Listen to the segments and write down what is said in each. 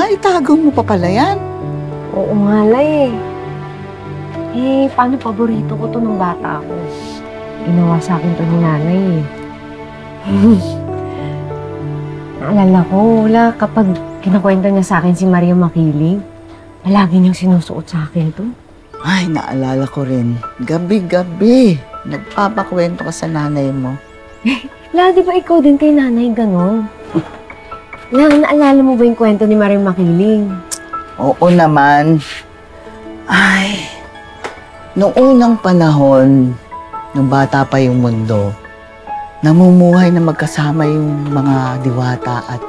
Naitago mo pa pala yan. Oo nga, Lay. Paano paborito ko to nung bata ako? Ginawa sa akin to ni nanay eh. Naalala ko, kapag kinakwento niya sa akin si Maria Makiling, palagi niyang sinusuot sa akin to. Ay, naalala ko rin. Gabi-gabi, nagpapakwento ka sa nanay mo. Di ba ikaw din kay nanay ganon? Naalala mo ba yung kwento ni Maria Makiling? Oo naman. Ay, noong unang panahon, nung bata pa yung mundo, namumuhay na magkasama yung mga diwata at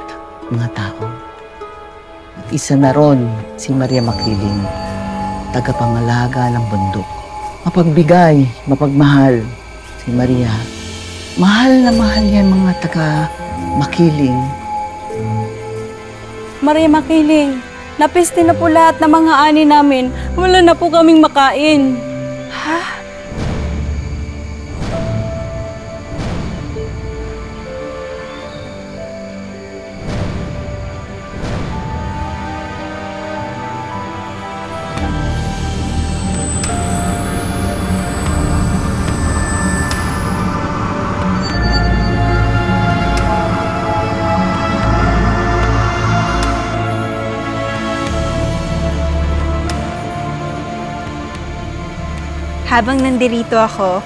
mga tao. At isa na ron si Maria Makiling, tagapangalaga ng bundok. Mapagbigay, mapagmahal si Maria. Mahal na mahal yan mga taga-Makiling. Maria Makiling, napiste na po lahat ng mga ani namin. Wala na po kaming makain. Ha? Habang nandirito ako,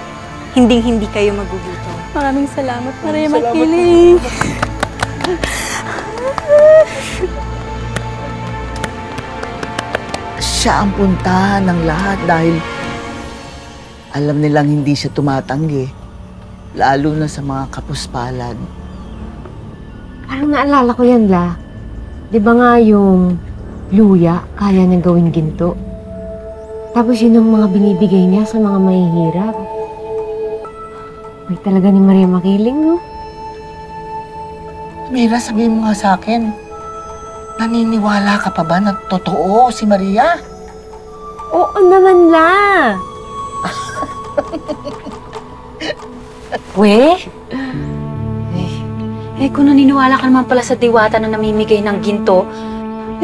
hindi kayo magugutom. Maraming salamat, Maria Makiling. Siya ang puntahan ng lahat dahil alam nilang hindi siya tumatanggi, lalo na sa mga kapuspalad. Parang naalala ko yan, La. Di ba nga yung luya, kaya niyang gawing ginto? Tapos yun ang mga binibigay niya sa mga mahihirap. May talaga ni Maria Makiling, no? Mira, sabihin mo nga sa akin, naniniwala ka pa ba na totoo si Maria? Oo naman, La! Kung naniniwala ka naman pala sa diwata na namimigay ng ginto,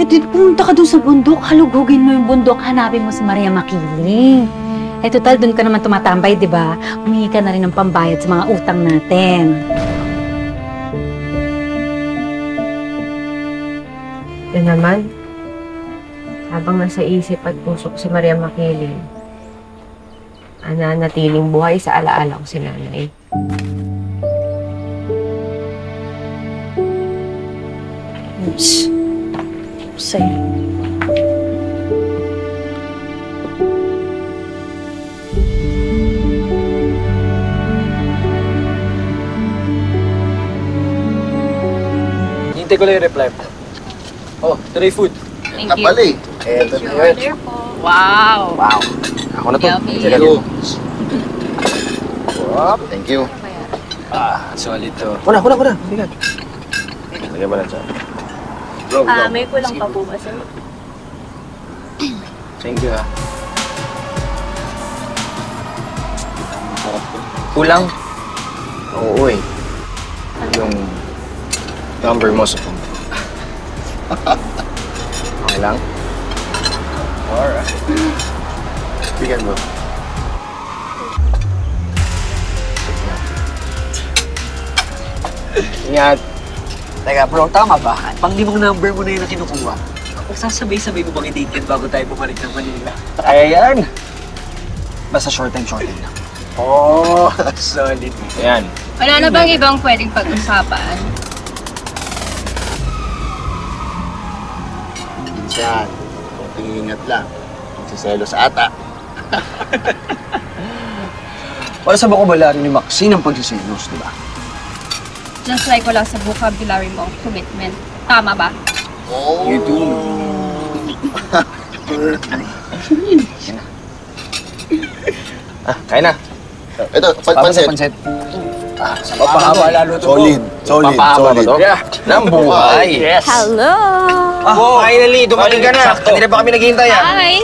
di pumunta ka dun sa bundok, halugugin mo yung bundok, hanapin mo si Maria Makiling. Total, dun ka naman tumatambay, di ba? Humingi ka na rin ng pambayad sa mga utang natin. Yan naman, habang nasa isip at puso ko si Maria Makiling, natiling buhay sa alaala ko si nanay. Sa'yo. Hintay ko lang yung reply mo. Oh, ito na yung food. Thank you. Kapali. Eto na yun. Wow. Wow. Ako na to. Yummy. Thank you. Thank you. Solid to. Kuna. Bigat. Lagyan mo na dyan. May kulang pa po ba, sir? Thank you, Kulang? Oo, yung number mo sa phone. Okay lang? Alright. Bigyan mo. Ingat. Teka, bro, tama ba? Pang-limang number mo na yun na kinukuha. Sasabay-sabay mo bang i-date yan bago tayo bumalik ng Manila? Kaya yan. Basta short time lang. Oh, solid. Ayan. Wala na bang ibang pwedeng pag-usapan? Minsan, kung ingat lang, magsiselos ata. Para sa vocabulary ni Maxine ang pagsiselos, di ba? Just like wala sa vocabulary mo, commitment. Tama ba? Oh. You do. Kain na. Ito, pansit. Papahaba lalo to. Solid. Yeah. Nang buhay. Yes. Hello! Finally, dumating ka na. Kanina pa kami naghihintay, Hi!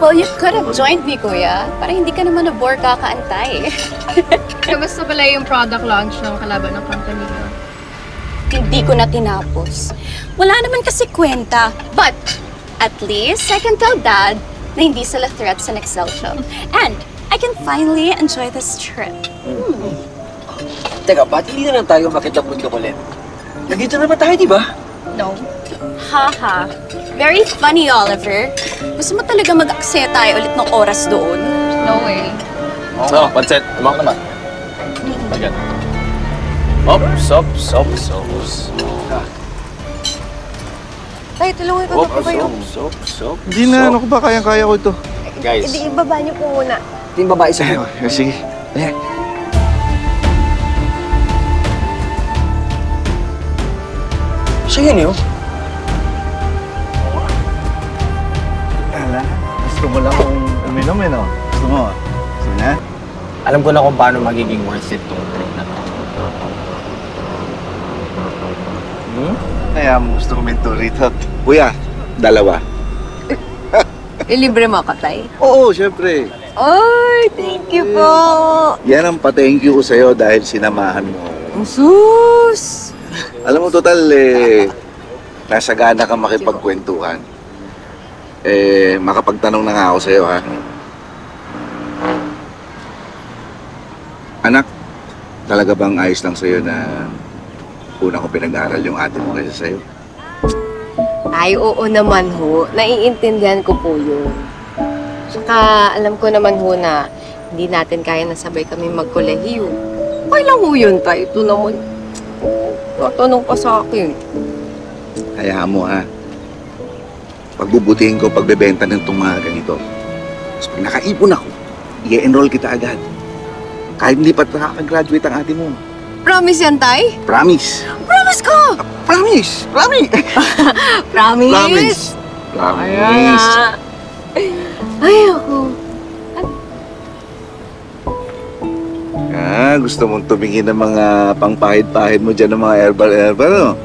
Well, you could have joined me, Kuya. Para hindi ka naman na-bore kakaantay. Kamusta pala yung product launch ng kalaban ng company mo? hindi ko na tinapos. Wala naman kasi kwenta. But, at least, I can tell Dad na hindi sila threat sa next show. And, I can finally enjoy this trip. Teka, ba't hindi na lang tayo makita bundok ulit? Nandito naman tayo, di ba? No. Haha. Very funny, Oliver. Gusto mo talaga mag-aksaya tayo ulit ng oras doon? No way. So, pansit. Amang naman. Agad. Ops. Tay, tulungan ko na po kayo. Hindi na, ano ko ba? Kayang-kaya ko ito. Guys. Hindi, ibaba niyo po muna. Ito yung babae sa iyo. Sige. Ayan. Siya yun yun. Ala, gusto mo lang kung uminom eh, no? Gusto mo? Gusto na? Alam ko na kung paano magiging worth it tong trip na to. Kaya mo gusto kuminto rito. Kuya, dalawa. Ilibre mo ka, Tay? Oo, syempre. Ay, thank you po. Yan ang pa-thank you ko sa'yo dahil sinamahan mo. Sus! Alam mo, total, nasa gana ka makipagkwentuhan. Makapagtanong na nga ako sa'yo, ha? Anak, talaga bang ayos lang sa'yo na una ko pinag-aaral yung ate mo kaysa sa'yo? Ay, oo naman ho. Naiintindihan ko po yun. Saka, alam ko naman ho na hindi natin kaya na sabay kami magkolehiyo. Okay lang ho yun, Tay. Ito naman. Tatanong pa sa akin. Hayaan mo, ha? Pagbubutihin ko pagbebenta ng itong mga ganito. Tapos pag nakaipon ako, i-enroll kita agad. Kahit hindi pa nakaka-graduate ang ate mo. Promise yan, Tay? Promise! Promise ko! Promise! Promise! Promise? Promise! Ayan Promise! nga. Ay, ako. Gusto mong tumingin ng mga pangpahid-pahid mo dyan ng mga herbal, no?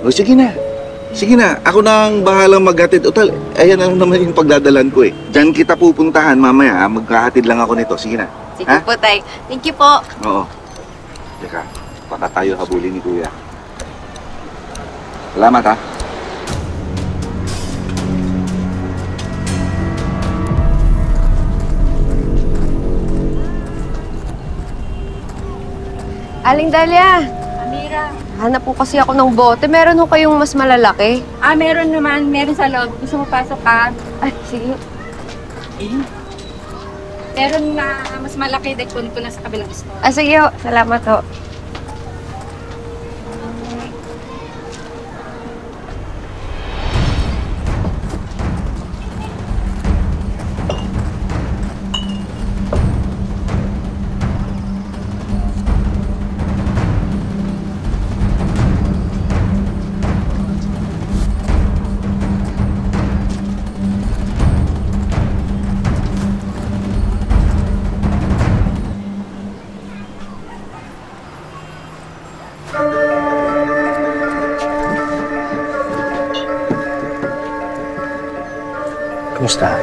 O, sige na. Sige na. Ako na ang bahalang maghatid. O, ayan na lang naman yung pagdadalan ko eh. Diyan kita pupuntahan mamaya. Maghahatid lang ako nito. Sige na. Sige Ha? po, Tay. Thank you po. Oo. Teka, baka tayo habulin ni Kuya. Salamat, ha? Aling Dalia. Amira. Hanap po kasi ako ng bote. Meron ho kayong mas malalaki? Meron naman. Meron sa loob. Gusto mo pasok ka? Ay, sige. Meron na mas malaki. Kunin ko na sa kabilang store. Sige ho. Salamat ho. Kumusta?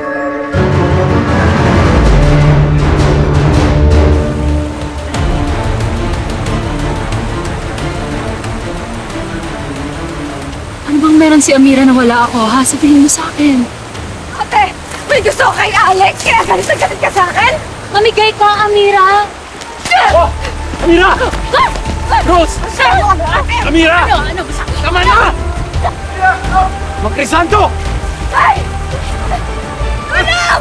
Ano bang meron si Amira na wala ako, ha? Sabihin mo sa akin. Ate! May gusto ko kay Alex! Kaya galit na galit ka sa akin! Mamigay ka, Amira! Amira! Rose! Amira! Ano ba sa akin? Tama na! Magkrisanto! Ay! Ano?